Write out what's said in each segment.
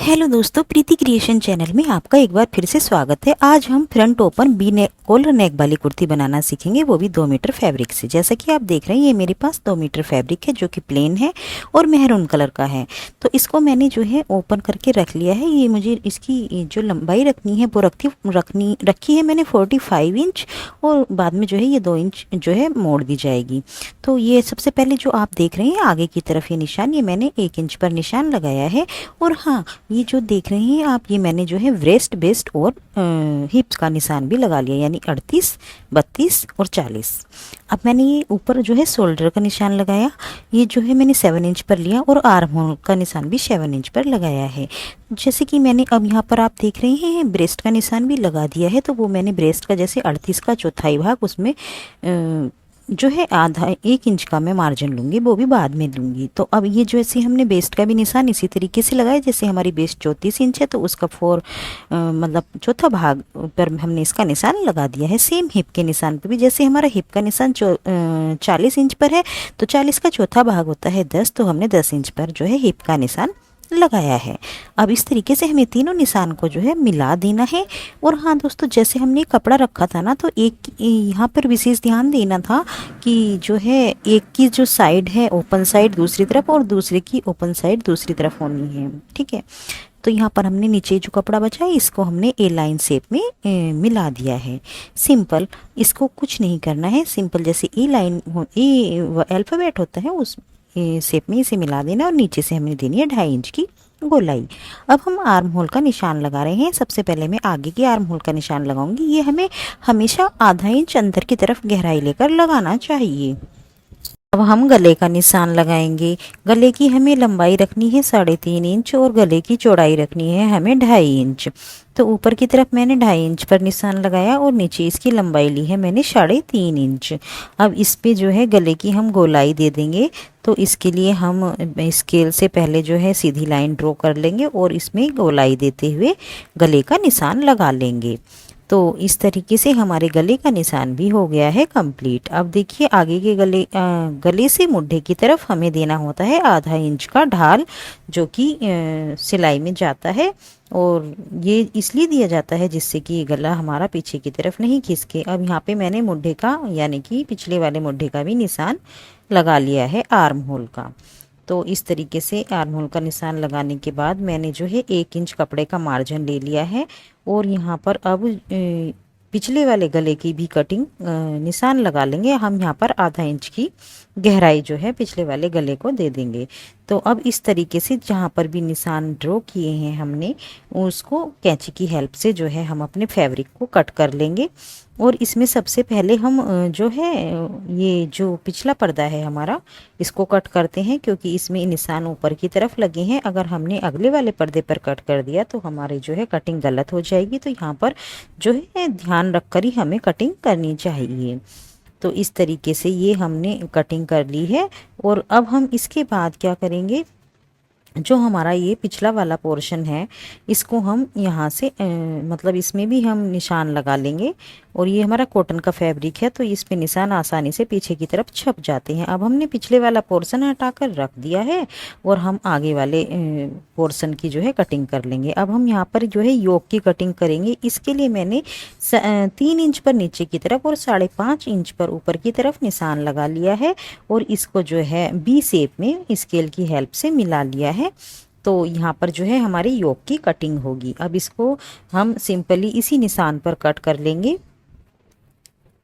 Hello दोस्तों, प्रीति creation channel में आपका एक बार फिर से स्वागत है। आज हम फ्रंट ओपन बी नेक कॉलर नेक वाली कुर्ती बनाना सीखेंगे, वो भी 2 मीटर फैब्रिक से। जैसा कि आप देख रहे हैं, ये मेरे पास 2 मीटर फैब्रिक है जो कि प्लेन है और मेहरून कलर का है। तो इसको मैंने जो है ओपन करके रख लिया है। ये मुझे इसकी जो लंबाई रखनी है वो रखी है मैंने 45 इंच, और बाद में जो है ये 2 इंच जो है मोड़ दी जाएगी। तो ये सबसे पहले जो आप देख रहे हैं आगे की तरफ ये निशान, ये मैंने 1 इंच पर निशान लगाया है। और हाँ, ये जो देख रहे हैं आप, ये मैंने जो है वेस्ट बेस्ट और हिप्स का निशान भी लगा लिया, यानी 38, 32 और 40। अब मैंने ये ऊपर जो है शोल्डर का निशान लगाया, ये जो है मैंने 7 इंच पर लिया, और आर्म होल का निशान भी 7 इंच पर लगाया है। जैसे कि मैंने अब यहाँ पर आप देख रहे हैं ब्रेस्ट का निशान भी लगा दिया है। तो वो मैंने ब्रेस्ट का जैसे 38 का चौथाई भाग, उसमें जो है आधा 1 इंच का मैं मार्जिन लूँगी, वो भी बाद में लूँगी। तो अब ये जो ऐसे हमने बेस्ट का भी निशान इसी तरीके से लगाया, जैसे हमारी बेस्ट 34 इंच है तो उसका मतलब चौथा भाग पर हमने इसका निशान लगा दिया है। सेम हिप के निशान पे भी, जैसे हमारा हिप का निशान 40 इंच पर है तो 40 का चौथा भाग होता है 10, तो हमने 10 इंच पर जो है हिप का निशान लगाया है। अब इस तरीके से हमें तीनों निशान को जो है मिला देना है। और हाँ दोस्तों, जैसे हमने कपड़ा रखा था ना, तो एक यहाँ पर विशेष ध्यान देना था कि जो है एक की जो साइड है ओपन साइड दूसरी तरफ, और दूसरे की ओपन साइड दूसरी तरफ होनी है। ठीक है, तो यहाँ पर हमने नीचे जो कपड़ा बचा है इसको हमने ए लाइन शेप में मिला दिया है। सिंपल, इसको कुछ नहीं करना है। सिंपल जैसे ए लाइन ए अल्फ़ाबेट होता है उस शेप में इसे मिला देना, और नीचे से हमें देनी है 2.5 इंच की गोलाई। अब हम आर्म होल का निशान लगा रहे हैं। सबसे पहले मैं आगे की आर्म होल का निशान लगाऊंगी। ये हमें हमेशा आधा इंच अंदर की तरफ गहराई लेकर लगाना चाहिए। अब हम गले का निशान लगाएंगे। गले की हमें लंबाई रखनी है 3.5 इंच, और गले की चौड़ाई रखनी है हमें 2.5 इंच। तो ऊपर की तरफ मैंने 2.5 इंच पर निशान लगाया, और नीचे इसकी लंबाई ली है मैंने 3.5 इंच। अब इस पे जो है गले की हम गोलाई दे देंगे। तो इसके लिए हम स्केल से पहले जो है सीधी लाइन ड्रॉ कर लेंगे, और इसमें गोलाई देते हुए गले का निशान लगा लेंगे। तो इस तरीके से हमारे गले का निशान भी हो गया है कंप्लीट। अब देखिए आगे के गले से मुड्ढे की तरफ हमें देना होता है आधा इंच का ढाल, जो कि सिलाई में जाता है। और ये इसलिए दिया जाता है जिससे कि गला हमारा पीछे की तरफ नहीं खिसके। अब यहाँ पे मैंने मुड्ढे का यानी कि पिछले वाले मुड्ढे का भी निशान लगा लिया है आर्म होल का। तो इस तरीके से आर्म होल का निशान लगाने के बाद मैंने जो है 1 इंच कपड़े का मार्जिन ले लिया है, और यहाँ पर अब पिछले वाले गले की भी कटिंग निशान लगा लेंगे। हम यहाँ पर आधा इंच की गहराई जो है पिछले वाले गले को दे देंगे। तो अब इस तरीके से जहाँ पर भी निशान ड्रॉ किए हैं हमने, उसको कैंची की हेल्प से जो है हम अपने फैब्रिक को कट कर लेंगे। और इसमें सबसे पहले हम जो है ये जो पिछला पर्दा है हमारा, इसको कट करते हैं, क्योंकि इसमें निशान ऊपर की तरफ लगे हैं। अगर हमने अगले वाले पर्दे पर कट कर दिया तो हमारी जो है कटिंग गलत हो जाएगी। तो यहाँ पर जो है ध्यान रखकर ही हमें कटिंग करनी चाहिए। तो इस तरीके से ये हमने कटिंग कर ली है। और अब हम इसके बाद क्या करेंगे, जो हमारा ये पिछला वाला पोर्शन है इसको हम यहाँ से मतलब इसमें भी हम निशान लगा लेंगे। और ये हमारा कॉटन का फैब्रिक है तो इस पे निशान आसानी से पीछे की तरफ छप जाते हैं। अब हमने पिछले वाला पोर्शन हटाकर रख दिया है, और हम आगे वाले पोर्शन की जो है कटिंग कर लेंगे। अब हम यहाँ पर जो है योक की कटिंग करेंगे। इसके लिए मैंने 3 इंच पर नीचे की तरफ और 5.5 इंच पर ऊपर की तरफ निशान लगा लिया है, और इसको जो है बी शेप में स्केल की हेल्प से मिला लिया है। तो यहाँ पर जो है हमारी योक की कटिंग होगी। अब इसको हम सिंपली इसी निशान पर कट कर लेंगे,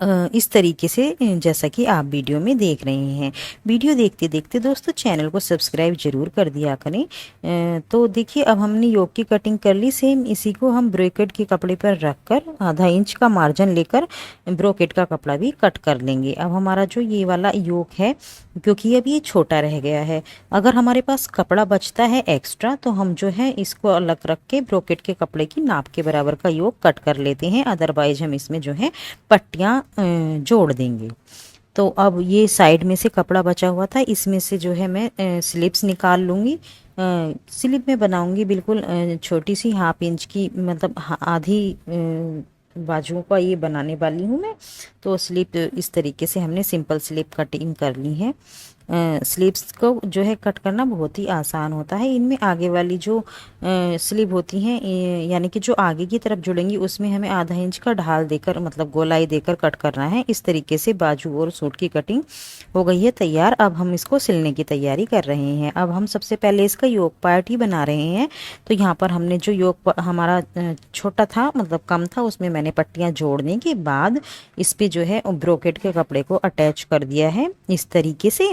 इस तरीके से जैसा कि आप वीडियो में देख रहे हैं। वीडियो देखते देखते दोस्तों चैनल को सब्सक्राइब जरूर कर दिया करें। तो देखिए अब हमने योक की कटिंग कर ली। सेम इसी को हम ब्रोकेट के कपड़े पर रखकर आधा इंच का मार्जिन लेकर ब्रोकेट का कपड़ा भी कट कर लेंगे। अब हमारा जो ये वाला योक है, क्योंकि अब ये छोटा रह गया है, अगर हमारे पास कपड़ा बचता है एक्स्ट्रा तो हम जो है इसको अलग रख के ब्रोकेट के कपड़े की नाप के बराबर का योक कट कर लेते हैं। अदरवाइज हम इसमें जो है पट्टियाँ जोड़ देंगे। तो अब ये साइड में से कपड़ा बचा हुआ था, इसमें से जो है मैं स्लिप्स निकाल लूँगी। स्लिप में बनाऊंगी बिल्कुल छोटी सी 1/2 इंच की, मतलब आधी बाजुओं का ये बनाने वाली हूँ मैं। तो स्लिप इस तरीके से हमने सिंपल स्लिप कटिंग कर ली है। स्लीव्स को जो है कट करना बहुत ही आसान होता है। इनमें आगे वाली जो स्लीव होती हैं यानी कि जो आगे की तरफ जुड़ेंगी उसमें हमें आधा इंच का ढाल देकर मतलब गोलाई देकर कट करना है। इस तरीके से बाजू और सूट की कटिंग हो गई है तैयार। अब हम इसको सिलने की तैयारी कर रहे हैं। अब हम सबसे पहले इसका योक पार्ट ही बना रहे हैं। तो यहाँ पर हमने जो योक हमारा छोटा था मतलब कम था, उसमें मैंने पट्टियाँ जोड़ने के बाद इस पे जो है ब्रोकेट के कपड़े को अटैच कर दिया है इस तरीके से।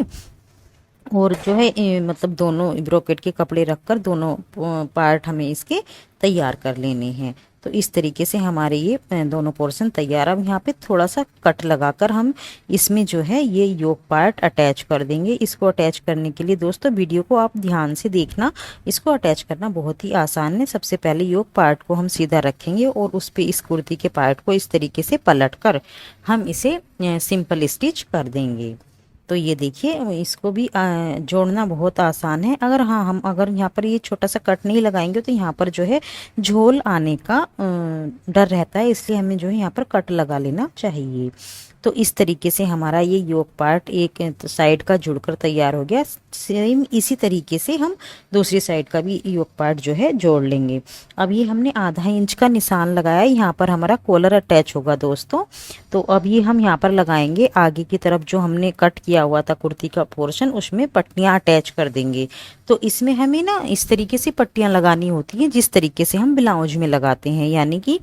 और जो है मतलब दोनों ब्रोकेट के कपड़े रखकर दोनों पार्ट हमें इसके तैयार कर लेने हैं। तो इस तरीके से हमारे ये दोनों पोर्शन तैयार। अब यहाँ पे थोड़ा सा कट लगाकर हम इसमें जो है ये योक पार्ट अटैच कर देंगे। इसको अटैच करने के लिए दोस्तों वीडियो को आप ध्यान से देखना, इसको अटैच करना बहुत ही आसान है। सबसे पहले योक पार्ट को हम सीधा रखेंगे और उस पे इस कुर्ती के पार्ट को इस तरीके से पलट कर हम इसे सिंपल स्टिच कर देंगे। तो ये देखिए इसको भी जोड़ना बहुत आसान है। अगर हम अगर यहाँ पर ये छोटा सा कट नहीं लगाएंगे तो यहाँ पर जो है झोल आने का डर रहता है, इसलिए हमें जो है यहाँ पर कट लगा लेना चाहिए। तो इस तरीके से हमारा ये योक पार्ट एक साइड का जुड़कर तैयार हो गया। सेम इसी तरीके से हम दूसरी साइड का भी योक पार्ट जो है जोड़ लेंगे। अब ये हमने आधा इंच का निशान लगाया, यहाँ पर हमारा कॉलर अटैच होगा दोस्तों। तो अब ये हम यहाँ पर लगाएंगे आगे की तरफ जो हमने कट किया हुआ था कुर्ती का पोर्शन, उसमें पट्टियाँ अटैच कर देंगे। तो इसमें हमें ना इस तरीके से पट्टियाँ लगानी होती हैं जिस तरीके से हम ब्लाउज में लगाते हैं, यानी कि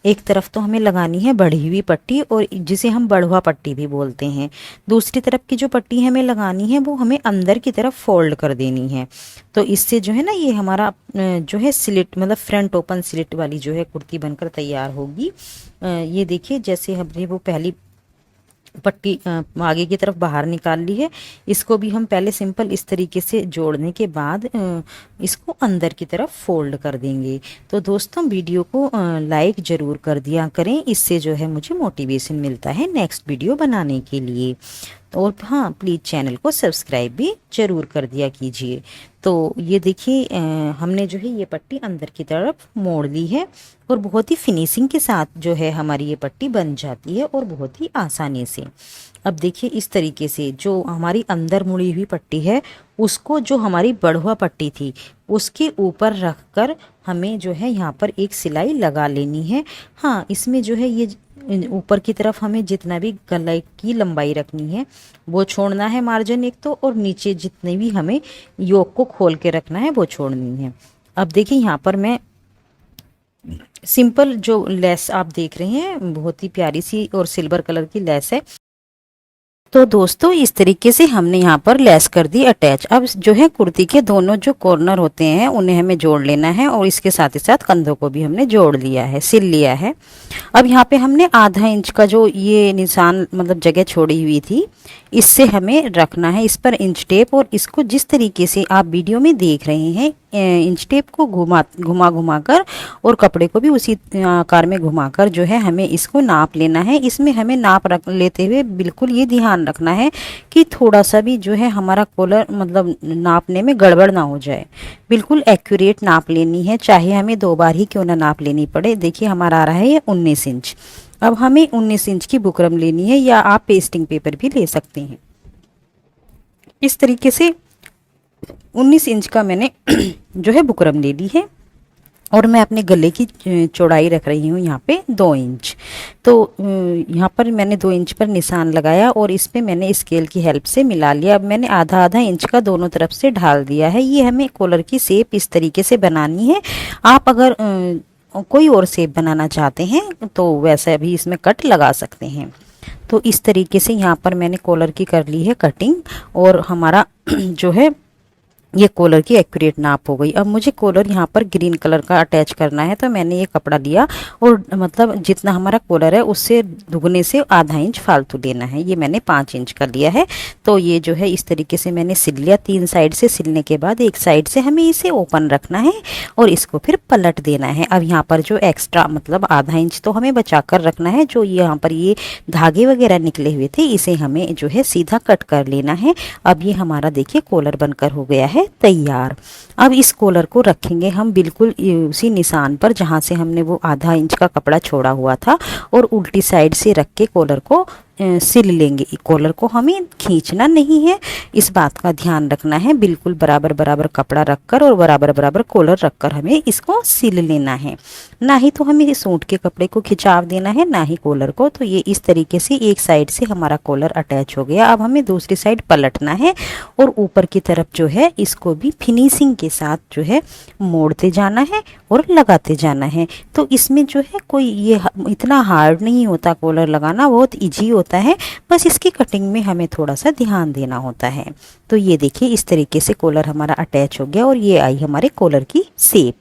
एक तरफ तो हमें लगानी है बढ़ी हुई पट्टी और जिसे हम बढ़वा पट्टी भी बोलते हैं। दूसरी तरफ की जो पट्टी हमें लगानी है वो हमें अंदर की तरफ फोल्ड कर देनी है। तो इससे जो है ना ये हमारा जो है स्लिट मतलब फ्रंट ओपन स्लिट वाली जो है कुर्ती बनकर तैयार होगी। ये देखिए जैसे हमने वो पहली पट्टी आगे की तरफ बाहर निकाल ली है, इसको भी हम पहले सिंपल इस तरीके से जोड़ने के बाद इसको अंदर की तरफ फोल्ड कर देंगे। तो दोस्तों वीडियो को लाइक ज़रूर कर दिया करें, इससे जो है मुझे मोटिवेशन मिलता है नेक्स्ट वीडियो बनाने के लिए। और हाँ प्लीज़ चैनल को सब्सक्राइब भी ज़रूर कर दिया कीजिए। तो ये देखिए हमने जो है ये पट्टी अंदर की तरफ मोड़ ली है और बहुत ही फिनिशिंग के साथ जो है हमारी ये पट्टी बन जाती है और बहुत ही आसानी से। अब देखिए इस तरीके से जो हमारी अंदर मुड़ी हुई पट्टी है उसको जो हमारी बढ़वा पट्टी थी उसके ऊपर रखकर हमें जो है यहाँ पर एक सिलाई लगा लेनी है। हाँ इसमें जो है ये ऊपर की तरफ हमें जितना भी गलाई की लंबाई रखनी है वो छोड़ना है मार्जिन एक तो, और नीचे जितने भी हमें योक को खोल के रखना है वो छोड़नी है। अब देखिए यहाँ पर मैं सिंपल जो लेस आप देख रहे हैं बहुत ही प्यारी सी और सिल्वर कलर की लेस है। तो दोस्तों इस तरीके से हमने यहाँ पर लेस कर दी अटैच। अब जो है कुर्ती के दोनों जो कॉर्नर होते हैं उन्हें हमें जोड़ लेना है और इसके साथ ही साथ कंधों को भी हमने जोड़ लिया है, सिल लिया है। अब यहाँ पे हमने आधा इंच का जो ये निशान मतलब जगह छोड़ी हुई थी इससे हमें रखना है इस पर इंच टेप, और इसको जिस तरीके से आप वीडियो में देख रहे हैं इंच टेप को घुमा कर और कपड़े को भी उसी आकार में घुमाकर जो है हमें इसको नाप लेना है। इसमें हमें नाप रख लेते हुए बिल्कुल ये ध्यान रखना है कि थोड़ा सा भी जो है हमारा कॉलर मतलब नापने में गड़बड़ ना हो जाए। बिल्कुल एक्यूरेट नाप लेनी है, चाहे हमें 2 बार ही क्यों ना नाप लेनी पड़े। देखिए हमारा आ रहा है ये 19 इंच। अब हमें 19 इंच की बुकरम लेनी है या आप पेस्टिंग पेपर भी ले सकते हैं। इस तरीके से 19 इंच का मैंने जो है बुकरम ले ली है और मैं अपने गले की चौड़ाई रख रही हूँ यहाँ पे 2 इंच। तो यहाँ पर मैंने 2 इंच पर निशान लगाया और इस पे मैंने स्केल की हेल्प से मिला लिया। अब मैंने आधा आधा इंच का दोनों तरफ से ढाल दिया है। ये हमें कॉलर की शेप इस तरीके से बनानी है। आप अगर कोई और शेप बनाना चाहते हैं तो वैसे भी इसमें कट लगा सकते हैं। तो इस तरीके से यहाँ पर मैंने कॉलर की कर ली है कटिंग और हमारा जो है ये कॉलर की एक्यूरेट नाप हो गई। अब मुझे कॉलर यहाँ पर ग्रीन कलर का अटैच करना है, तो मैंने ये कपड़ा लिया और मतलब जितना हमारा कॉलर है उससे दुगने से आधा इंच फालतू लेना है। ये मैंने 5 इंच का लिया है। तो ये जो है इस तरीके से मैंने सिल लिया। 3 साइड से सिलने के बाद एक साइड से हमें इसे ओपन रखना है और इसको फिर पलट देना है। अब यहाँ पर जो एक्स्ट्रा मतलब आधा इंच तो हमें बचा कर रखना है। जो यहाँ पर ये धागे वगैरह निकले हुए थे इसे हमें जो है सीधा कट कर लेना है। अब ये हमारा देखिए कॉलर बनकर हो गया है तैयार। अब इस कॉलर को रखेंगे हम बिल्कुल उसी निशान पर जहां से हमने वो आधा इंच का कपड़ा छोड़ा हुआ था और उल्टी साइड से रख के कॉलर को सिल लेंगे। कॉलर को हमें खींचना नहीं है, इस बात का ध्यान रखना है। बिल्कुल बराबर बराबर कपड़ा रखकर और बराबर बराबर कॉलर रखकर हमें इसको सिल लेना है। ना ही तो हमें सूट के कपड़े को खिंचाव देना है, ना ही कॉलर को। तो ये इस तरीके से एक साइड से हमारा कॉलर अटैच हो गया। अब हमें दूसरी साइड पलटना है और ऊपर की तरफ जो है इसको भी फिनिशिंग के साथ जो है मोड़ते जाना है और लगाते जाना है। तो इसमें जो है कोई ये इतना हार्ड नहीं होता, कॉलर लगाना बहुत इजी होता है, बस इसकी कटिंग में हमें थोड़ा सा ध्यान देना होता है। तो ये देखिए इस तरीके से कॉलर हमारा अटैच हो गया और ये आई हमारे कॉलर की शेप।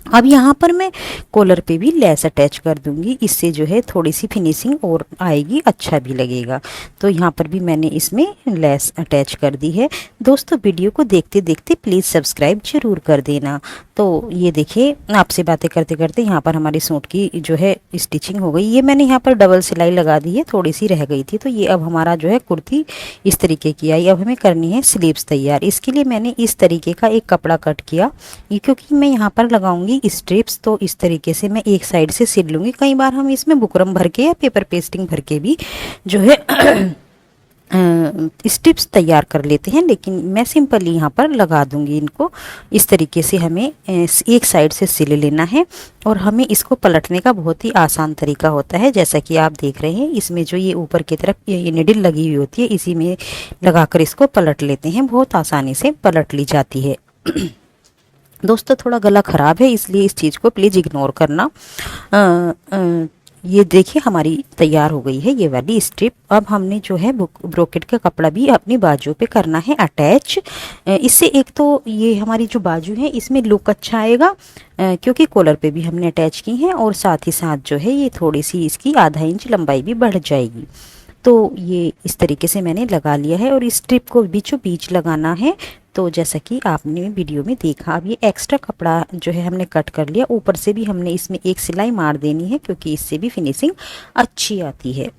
अब यहाँ पर मैं कॉलर पे भी लेस अटैच कर दूंगी, इससे जो है थोड़ी सी फिनिशिंग और आएगी, अच्छा भी लगेगा। तो यहाँ पर भी मैंने इसमें लेस अटैच कर दी है। दोस्तों वीडियो को देखते देखते प्लीज़ सब्सक्राइब जरूर कर देना। तो ये देखिए आपसे बातें करते करते यहाँ पर हमारी सूट की जो है स्टिचिंग हो गई। ये मैंने यहाँ पर डबल सिलाई लगा दी है, थोड़ी सी रह गई थी। तो ये अब हमारा जो है कुर्ती इस तरीके की आई। अब हमें करनी है स्लीव्स तैयार। इसके लिए मैंने इस तरीके का एक कपड़ा कट किया, ये क्योंकि मैं यहाँ पर लगाऊंगी स्ट्रिप्स। तो इस तरीके से मैं एक साइड से सिल लूँगी। कई बार हम इसमें बुकरम भर के या पेपर पेस्टिंग भर के भी जो है स्ट्रिप्स तैयार कर लेते हैं, लेकिन मैं सिंपली यहाँ पर लगा दूंगी इनको। इस तरीके से हमें एक साइड से सिल लेना है और हमें इसको पलटने का बहुत ही आसान तरीका होता है। जैसा कि आप देख रहे हैं, इसमें जो ये ऊपर की तरफ ये निडिल लगी हुई होती है, इसी में लगाकर इसको पलट लेते हैं। बहुत आसानी से पलट ली जाती है। दोस्तों थोड़ा गला ख़राब है, इसलिए इस चीज़ को प्लीज़ इग्नोर करना। ये देखिए हमारी तैयार हो गई है ये वाली स्ट्रिप। अब हमने जो है ब्रोकेट का कपड़ा भी अपनी बाजू पे करना है अटैच। इससे एक तो ये हमारी जो बाजू है इसमें लुक अच्छा आएगा, क्योंकि कॉलर पे भी हमने अटैच की है, और साथ ही साथ जो है ये थोड़ी सी इसकी आधा इंच लंबाई भी बढ़ जाएगी। तो ये इस तरीके से मैंने लगा लिया है और इस स्ट्रिप को बीचों बीच लगाना है। तो जैसा कि आपने वीडियो में देखा, अब ये एक्स्ट्रा कपड़ा जो है हमने कट कर लिया। ऊपर से भी हमने इसमें एक सिलाई मार देनी है, क्योंकि इससे भी फिनिशिंग अच्छी आती है।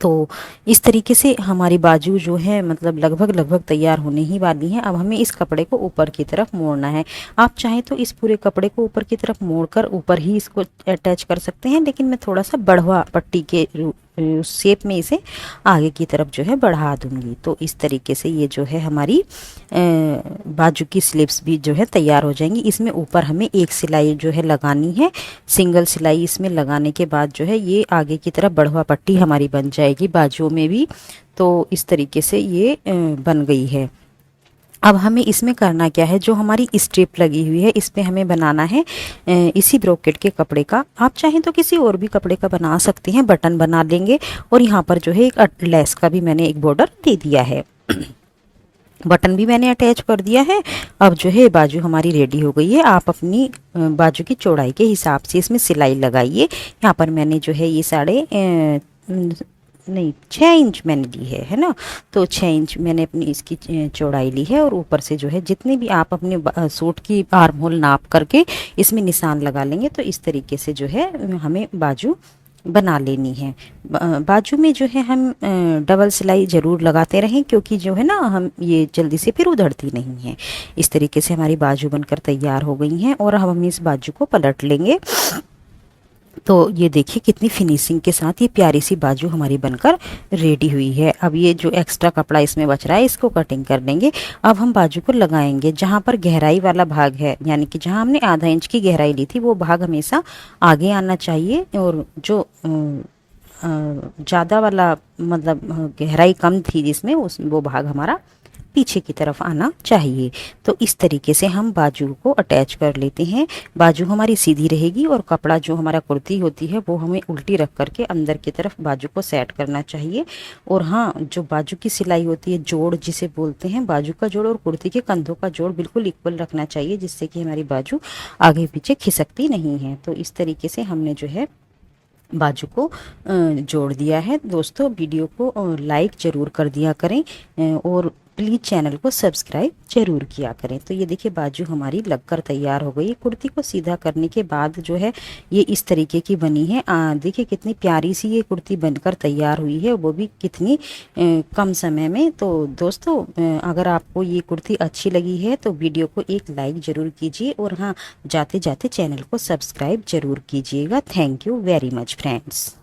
तो इस तरीके से हमारी बाजू जो है मतलब लगभग तैयार होने ही वाली है। अब हमें इस कपड़े को ऊपर की तरफ मोड़ना है। आप चाहें तो इस पूरे कपड़े को ऊपर की तरफ मोड़कर ऊपर ही इसको अटैच कर सकते हैं, लेकिन मैं थोड़ा सा बढ़वा पट्टी के शेप में इसे आगे की तरफ जो है बढ़ा दूंगी। तो इस तरीके से ये जो है हमारी बाजू की स्लीव्स भी जो है तैयार हो जाएंगी। इसमें ऊपर हमें एक सिलाई जो है लगानी है, सिंगल सिलाई इसमें लगाने के बाद जो है ये आगे की तरफ बढ़वा पट्टी हमारी बन जाएगी बाजुओं में भी। तो इस तरीके से ये बन गई है। अब हमें इसमें करना क्या है, जो हमारी स्ट्रिप लगी हुई है इस पे हमें बनाना है इसी ब्रोकेट के कपड़े का। आप चाहें तो किसी और भी कपड़े का बना सकते हैं, बटन बना लेंगे। और यहाँ पर जो है एक लेस का भी मैंने एक बॉर्डर दे दिया है। बटन भी मैंने अटैच कर दिया है। अब जो है बाजू हमारी रेडी हो गई है। आप अपनी बाजू की चौड़ाई के हिसाब से इसमें सिलाई लगाइए। यहाँ पर मैंने जो है ये 6 इंच मैंने ली है ना। तो 6 इंच मैंने अपनी इसकी चौड़ाई ली है, और ऊपर से जो है जितने भी आप अपने सूट की आर्म होल नाप करके इसमें निशान लगा लेंगे। तो इस तरीके से जो है हमें बाजू बना लेनी है। बाजू में जो है हम डबल सिलाई ज़रूर लगाते रहें, क्योंकि जो है ना हम ये जल्दी से फिर उधड़ती नहीं है। इस तरीके से हमारी बाजू बनकर तैयार हो गई हैं, और अब हम इस बाजू को पलट लेंगे। तो ये देखिए कितनी फिनिशिंग के साथ ये प्यारी सी बाजू हमारी बनकर रेडी हुई है। अब ये जो एक्स्ट्रा कपड़ा इसमें बच रहा है इसको कटिंग कर लेंगे। अब हम बाजू को लगाएंगे। जहाँ पर गहराई वाला भाग है, यानी कि जहाँ हमने आधा इंच की गहराई ली थी, वो भाग हमेशा आगे आना चाहिए, और जो ज़्यादा वाला मतलब गहराई कम थी जिसमें वो भाग हमारा पीछे की तरफ आना चाहिए। तो इस तरीके से हम बाजू को अटैच कर लेते हैं। बाजू हमारी सीधी रहेगी, और कपड़ा जो हमारा कुर्ती होती है वो हमें उल्टी रख करके अंदर की तरफ बाजू को सेट करना चाहिए। और हाँ, जो बाजू की सिलाई होती है, जोड़ जिसे बोलते हैं, बाजू का जोड़ और कुर्ती के कंधों का जोड़ बिल्कुल इक्वल रखना चाहिए, जिससे कि हमारी बाजू आगे पीछे खिसकती नहीं है। तो इस तरीके से हमने जो है बाजू को जोड़ दिया है। दोस्तों वीडियो को लाइक ज़रूर कर दिया करें, और प्लीज़ चैनल को सब्सक्राइब जरूर किया करें। तो ये देखिए बाजू हमारी लगकर तैयार हो गई। कुर्ती को सीधा करने के बाद जो है ये इस तरीके की बनी है। देखिए कितनी प्यारी सी ये कुर्ती बनकर तैयार हुई है, वो भी कितनी कम समय में। तो दोस्तों अगर आपको ये कुर्ती अच्छी लगी है तो वीडियो को एक लाइक ज़रूर कीजिए, और हाँ, जाते जाते चैनल को सब्सक्राइब जरूर कीजिएगा। Thank you very much friends.